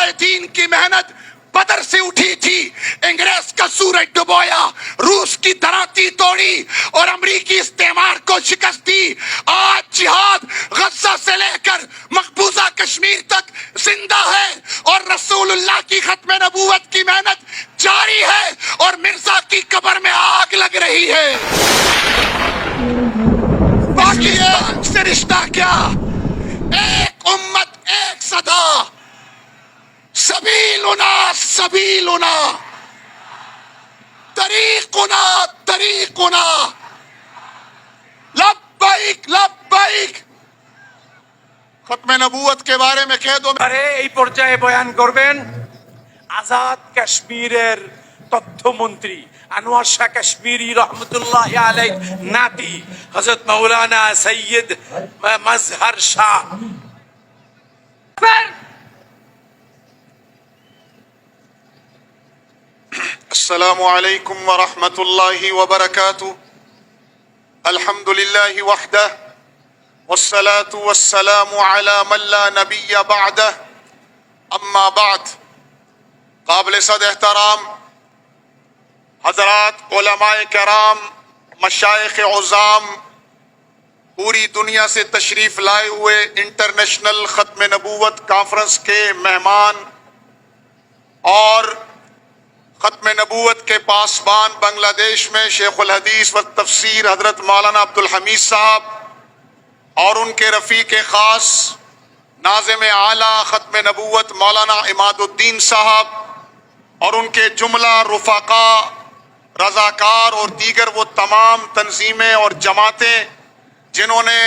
علماء دین کی محنت بدر سے اٹھی تھی، انگریز کا سورج ڈبویا، روس کی دھراتی توڑی اور امریکی استعمار کو شکست دی۔ آج جہاد غزہ سے لے کر مقبوضہ کشمیر تک زندہ ہے اور رسول اللہ کی ختم نبوت کی محنت جاری ہے اور مرزا کی قبر میں آگ لگ رہی ہے۔ باقی ایک سے رشتہ کیا؟ ایک امت، ایک صدا، سبیلنا سبیلنا، طریقنا طریقنا، لبیک لبیک۔ ختم نبوت کے بارے میں کہہ دو۔ আরে এই পর্যায়ে বয়ান করবেন আজাদ কাশ্মীরের তথ্যমন্ত্রী আনোয়ার শাহ কাশ্মীরি রহমতুল্লাহ আলাইহ নাতি হযরত মাওলানা সৈয়দ মাজহার শাহ। السلام علیکم ورحمۃ اللہ وبرکاتہ۔ الحمد للہ وحدہ والصلاة والسلام علی من لا نبی بعدہ، اما بعد۔ قابل صد احترام حضرات علماء کرام، مشائخ عظام، پوری دنیا سے تشریف لائے ہوئے انٹرنیشنل ختم نبوت کانفرنس کے مہمان اور ختم نبوت کے پاسبان بنگلہ دیش میں شیخ الحدیث و تفسیر حضرت مولانا عبدالحمید صاحب اور ان کے رفیق خاص ناظم اعلیٰ ختم نبوت مولانا عماد الدین صاحب اور ان کے جملہ رفقا، رضاکار اور دیگر وہ تمام تنظیمیں اور جماعتیں جنہوں نے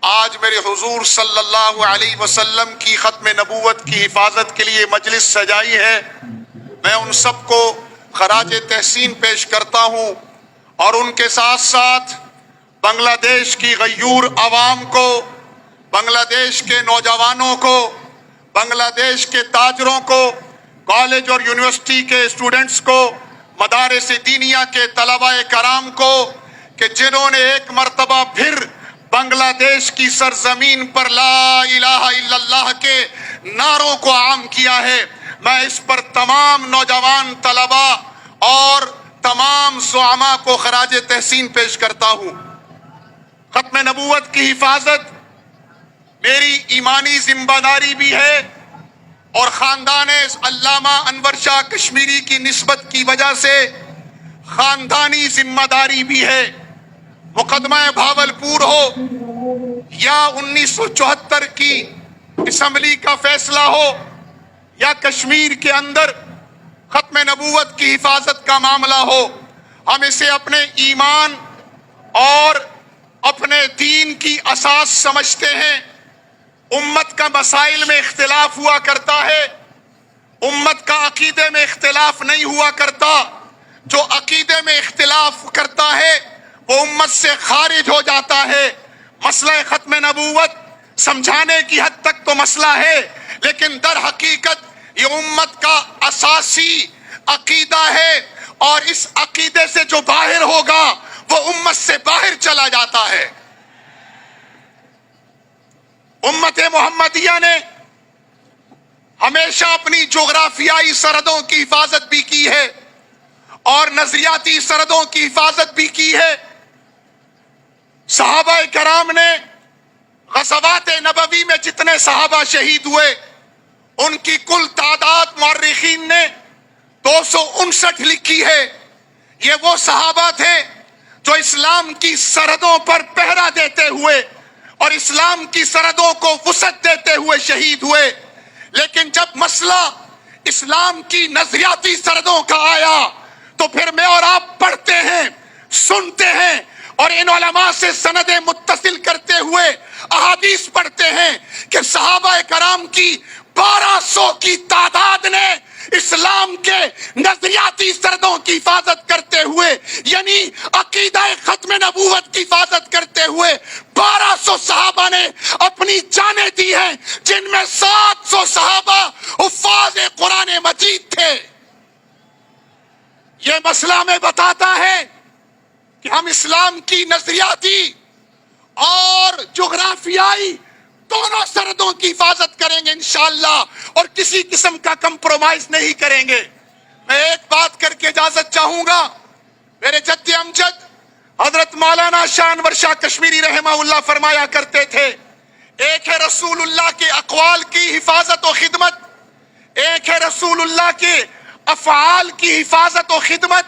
آج میرے حضور صلی اللہ علیہ وسلم کی ختم نبوت کی حفاظت کے لیے مجلس سجائی ہے، میں ان سب کو خراج تحسین پیش کرتا ہوں اور ان کے ساتھ ساتھ بنگلہ دیش کی غیور عوام کو، بنگلہ دیش کے نوجوانوں کو، بنگلہ دیش کے تاجروں کو، کالج اور یونیورسٹی کے اسٹوڈنٹس کو، مدارس دینیہ کے طلباء کرام کو کہ جنہوں نے ایک مرتبہ پھر بنگلہ دیش کی سرزمین پر لا الہ الا اللہ کے نعروں کو عام کیا ہے، میں اس پر تمام نوجوان طلباء اور تمام زعماء کو خراج تحسین پیش کرتا ہوں۔ ختم نبوت کی حفاظت میری ایمانی ذمہ داری بھی ہے اور خاندان علامہ انور شاہ کشمیری کی نسبت کی وجہ سے خاندانی ذمہ داری بھی ہے۔ مقدمہ بھاولپور ہو یا 1974 کی اسمبلی کا فیصلہ ہو یا کشمیر کے اندر ختم نبوت کی حفاظت کا معاملہ ہو، ہم اسے اپنے ایمان اور اپنے دین کی اساس سمجھتے ہیں۔ امت کا مسائل میں اختلاف ہوا کرتا ہے، امت کا عقیدے میں اختلاف نہیں ہوا کرتا۔ جو عقیدے میں اختلاف کرتا ہے وہ امت سے خارج ہو جاتا ہے۔ مسئلہ ختم نبوت سمجھانے کی حد تک تو مسئلہ ہے، لیکن در حقیقت یہ امت کا اساسی عقیدہ ہے اور اس عقیدے سے جو باہر ہوگا وہ امت سے باہر چلا جاتا ہے۔ امت محمدیہ نے ہمیشہ اپنی جغرافیائی سرحدوں کی حفاظت بھی کی ہے اور نظریاتی سرحدوں کی حفاظت بھی کی ہے۔ صحابہ کرام نے غزوات نبوی میں جتنے صحابہ شہید ہوئے ان کی کل تعداد مورخین نے 259 لکھی ہے۔ یہ وہ صحابہ تھے جو اسلام کی سرحدوں پر پہرا دیتے ہوئے اور اسلام کی سرحدوں کو وسعت دیتے ہوئے شہید ہوئے، لیکن جب مسئلہ اسلام کی نظریاتی سرحدوں کا آیا تو پھر میں اور آپ پڑھتے ہیں، سنتے ہیں اور ان علماء سے سندیں متصل کرتے ہوئے احادیث پڑھتے ہیں کہ صحابہ کرام کی 1200 کی تعداد نے اسلام کے نظریاتی سرحدوں کی حفاظت کرتے ہوئے، یعنی عقیدہ ختم نبوت کی حفاظت کرتے ہوئے 1200 صحابہ نے اپنی جانیں دی ہیں، جن میں 700 صحابہ حفاظ قرآن مجید تھے۔ یہ مسئلہ ہمیں بتاتا ہے کہ ہم اسلام کی نظریاتی اور جغرافیائی دونوں سرحدوں کی حفاظت کریں گے انشاءاللہ اور کسی قسم کا کمپرومائز نہیں کریں گے. میں ایک بات کر کے اجازت چاہوں گا. میرے جد امجد حضرت مولانا شاہ انور شاہ کشمیری رحمہ اللہ فرمایا کرتے تھے ایک ہے رسول اللہ کے اقوال کی حفاظت و خدمت, ایک ہے رسول اللہ کے افعال کی حفاظت و خدمت,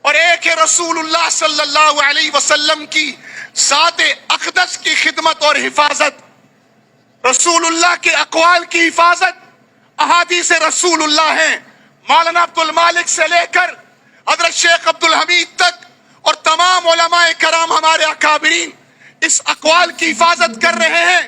اور ایک ہے رسول اللہ صلی اللہ علیہ وسلم کی ذات اقدس کی خدمت اور حفاظت. رسول اللہ کے اقوال کی حفاظت احادیث رسول اللہ ہیں. مولانا عبد المالک سے لے کر حضرت شیخ عبد الحمید تک اور تمام علماء کرام ہمارے اکابرین اس اقوال کی حفاظت کر رہے ہیں.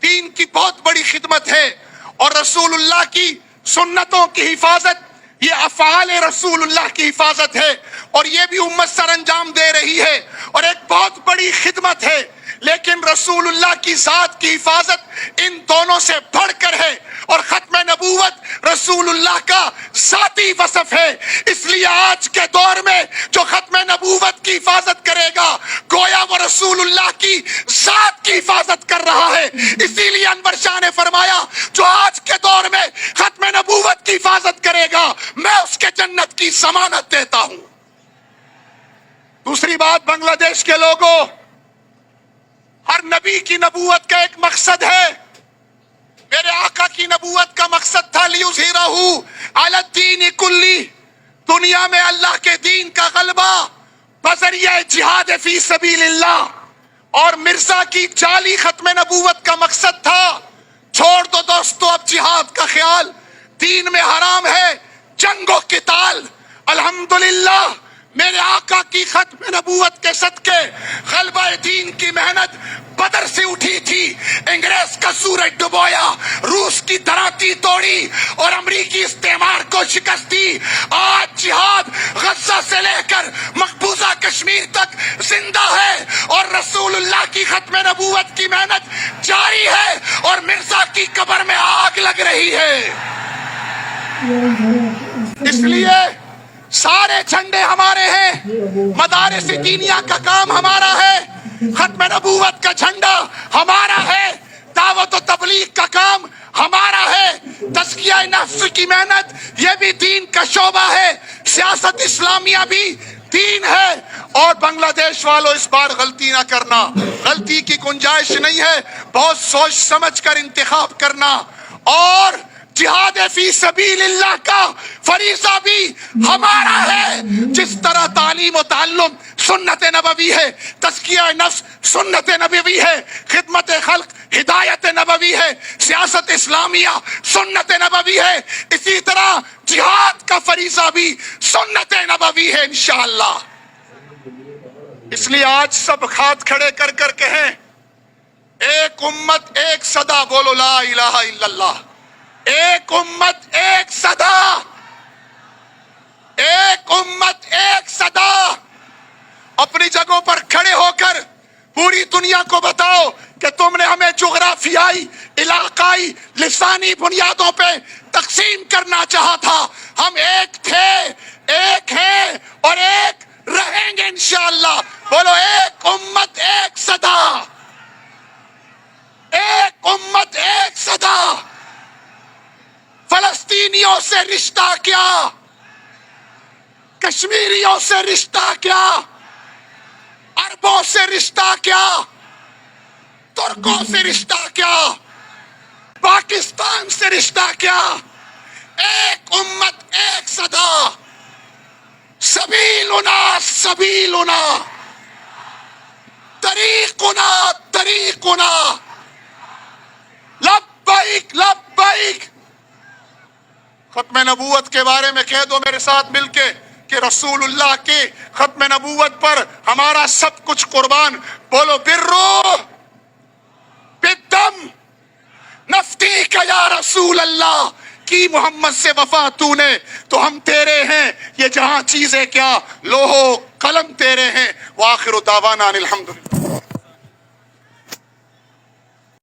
دین کی بہت بڑی خدمت ہے. اور رسول اللہ کی سنتوں کی حفاظت یہ افعال رسول اللہ کی حفاظت ہے, اور یہ بھی امت سر انجام دے رہی ہے اور ایک بہت بڑی خدمت ہے. لیکن رسول اللہ کی ذات کی حفاظت ان دونوں سے بڑھ کر ہے, اور ختم نبوت رسول اللہ کا ذاتی وصف ہے. اس لیے آج کے دور میں جو ختم نبوت کی حفاظت کرے گا گویا وہ رسول اللہ کی ذات کی حفاظت کر رہا ہے. اسی لیے انور شاہ نے فرمایا جو آج کے دور میں ختم نبوت کی حفاظت کرے گا میں اس کے جنت کی ضمانت دیتا ہوں. دوسری بات, بنگلہ دیش کے لوگوں, ہر نبی کی نبوت کا ایک مقصد ہے. میرے آقا کی نبوت کا مقصد تھا لیظہرہ علی الدین کلی, دنیا میں اللہ کے دین کا غلبہ بذریعہ جہاد فی سبیل اللہ. اور مرزا کی جعلی ختم نبوت کا مقصد تھا چھوڑ دو دوستو اب جہاد کا خیال, دین میں حرام ہے جنگ و قتال. الحمدللہ میرے آقا کی ختم نبوت کے صدقے غلبہ دین کی محنت بدر سے اٹھی تھی. انگریز کا سورج ڈبویا, روس کی دھراتی توڑی اور امریکی استعمار کو شکست دی. آج جہاد غزہ سے لے کر مقبوضہ کشمیر تک زندہ ہے, اور رسول اللہ کی ختم نبوت کی محنت جاری ہے, اور مرزا کی قبر میں آگ لگ رہی ہے. اس لیے سارے جھنڈے ہمارے ہیں, مدارس دینیہ کا کام ہمارا ہے, ختم نبوت کا جھنڈا ہمارا ہے, دعوت و تبلیغ کا کام ہمارا ہے, تزکیہ نفس کی محنت یہ بھی دین کا شعبہ ہے, سیاست اسلامیہ بھی دین ہے. اور بنگلہ دیش والوں اس بار غلطی نہ کرنا, غلطی کی گنجائش نہیں ہے, بہت سوچ سمجھ کر انتخاب کرنا. اور جہاد فی سبیل اللہ کا فریضہ بھی ہمارا ہے. جس طرح تعلیم و تعلم سنت نبوی ہے, تزکیہ نفس سنت نبوی ہے, خدمت خلق ہدایت نبوی ہے, سیاست اسلامیہ سنت نبوی ہے, اسی طرح جہاد کا فریضہ بھی سنت نبوی ہے انشاءاللہ. اس لیے آج سب ہاتھ کھڑے کر کر کہیں ایک امت ایک صدا, بولو لا الہ الا اللہ. ایک امت ایک صدا, ایک امت ایک صدا. اپنی جگہوں پر کھڑے ہو کر پوری دنیا کو بتاؤ کہ تم نے ہمیں جغرافیائی, علاقائی, لسانی بنیادوں پہ تقسیم کرنا چاہا تھا. ہم ایک تھے, ایک ہیں اور ایک رہیں گے انشاءاللہ. بولو ایک امت ایک صدا, ایک امت ایک صدا. فلسطینیوں سے رشتہ کیا, کشمیریوں سے رشتہ کیا, عربوں سے رشتہ کیا, ترکوں سے رشتہ کیا, پاکستان سے رشتہ کیا. ایک امت ایک صدا, سبیلنا سبیلنا, طریقنا طریقنا, لبیک لبیک. ختم نبوت کے بارے میں کہہ دو میرے ساتھ مل کے کہ رسول اللہ کے ختم نبوت پر ہمارا سب کچھ قربان. بولو برو بالدم نفدیک یا رسول اللہ, کی محمد سے وفا تو نے تو ہم تیرے ہیں, یہ جہاں چیزیں کیا لوہو قلم تیرے ہیں. وآخر دعوانا الحمدللہ.